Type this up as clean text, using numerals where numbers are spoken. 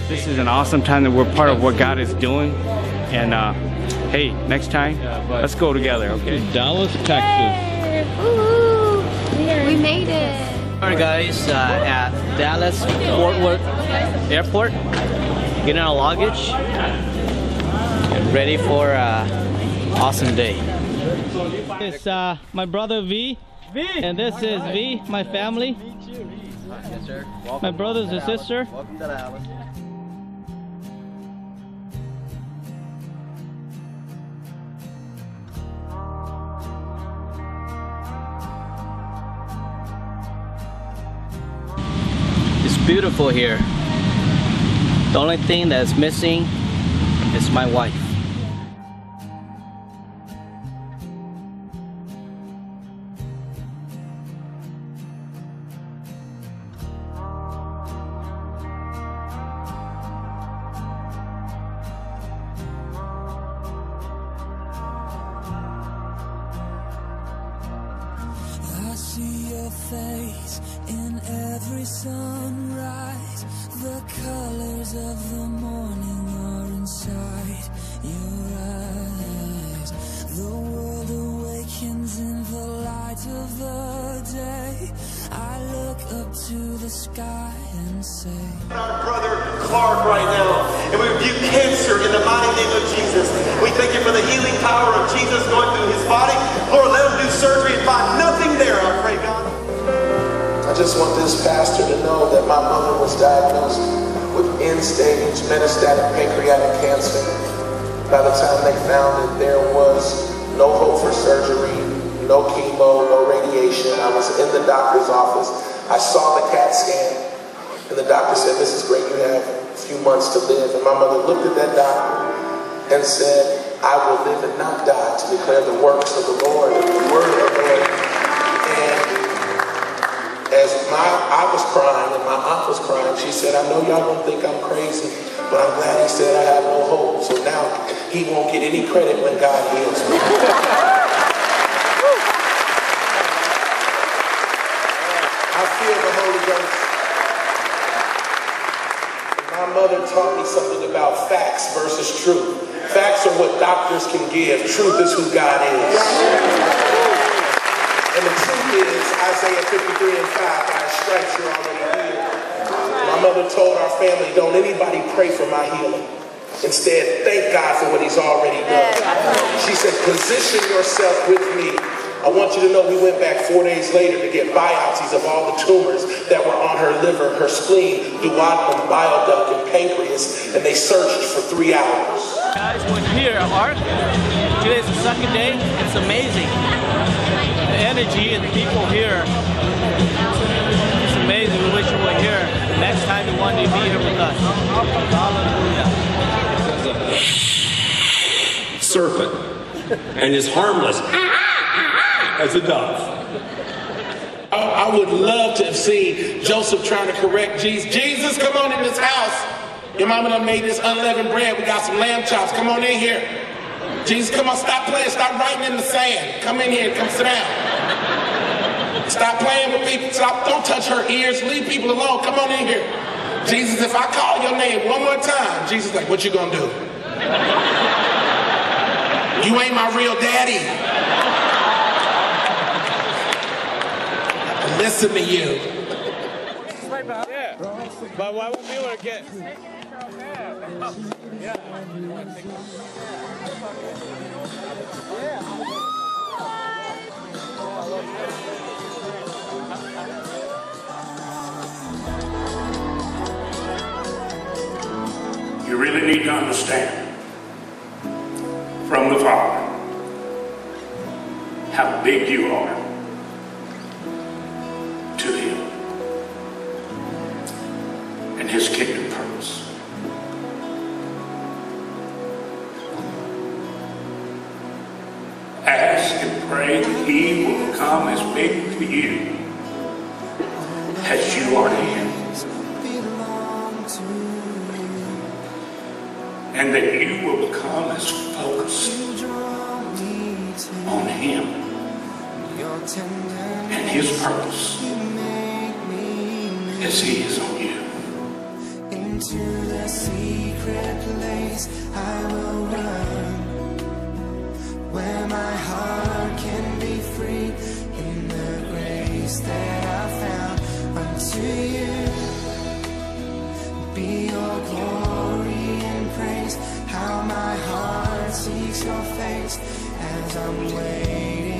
This is an awesome time that we're part of what God is doing. And hey, next time, let's go together, okay? Dallas, Texas. We made it. Alright guys, at Dallas Fort Worth Airport, getting our luggage, and ready for an awesome day. It's my brother V, and this is V, my family, my brothers and sister. It's beautiful here. The only thing that's missing is my wife. I see your face in every sunrise. The colors of the morning are inside your eyes. The world awakens in the light of the day. I look up to the sky and say, our brother Clark right now, and we rebuke cancer in the mighty name of Jesus. We thank you for the healing power of Jesus going through his body. Lord, let him do surgery and find nothing there, I pray, God. I just want this pastor to know that my mother was diagnosed with end-stage metastatic pancreatic cancer. By the time they found it, there was no hope for surgery, no chemo, no radiation. I was in the doctor's office. I saw the CAT scan, and the doctor said, "This is great, you have a few months to live." And my mother looked at that doctor and said, "I will live and not die to declare the works of the Lord and the word of the Lord." And as I was crying and my aunt was crying, she said, "I know y'all don't think I'm crazy, but I'm glad he said I have no hope. So now he won't get any credit when God heals me." I feel the Holy Ghost. My mother taught me something about facts versus truth. Facts are what doctors can give. Truth is who God is. And the truth is, Isaiah 53:5, by his stripes you're already healed. My mother told our family, don't anybody pray for my healing. Instead, thank God for what he's already done. She said, position yourself with me. I want you to know we went back 4 days later to get biopsies of all the tumors that were on her liver, her spleen, duodenum, bile duct, and pancreas, and they searched for 3 hours. Guys, we're here at ARC. Today's the second day. It's amazing. The energy and the people here. It's amazing. We wish you were here. Next time you wanted to be here with us. Hallelujah. Serpent and is harmless as a dove. I would love to have seen Joseph trying to correct Jesus. Jesus, come on in this house. Your mama done made this unleavened bread. We got some lamb chops. Come on in here. Jesus, come on, stop playing. Stop writing in the sand. Come in here and come sit down. Stop playing with people. Stop. Don't touch her ears. Leave people alone. Come on in here. Jesus, if I call your name one more time, Jesus like, what you gonna do? You ain't my real daddy. Listen to you. Yeah, but why won't we be able to get... You really need to understand from the Father how big you are to Him and His kingdom purpose. Ask and pray that He will become as big to you as you are to Him. And that you will become as focused on Him and His purpose as He is on you. into the secret place I will run, where my heart can be free in the grace that I found. Unto you be your glory and praise. How my heart seeks your face as I'm waiting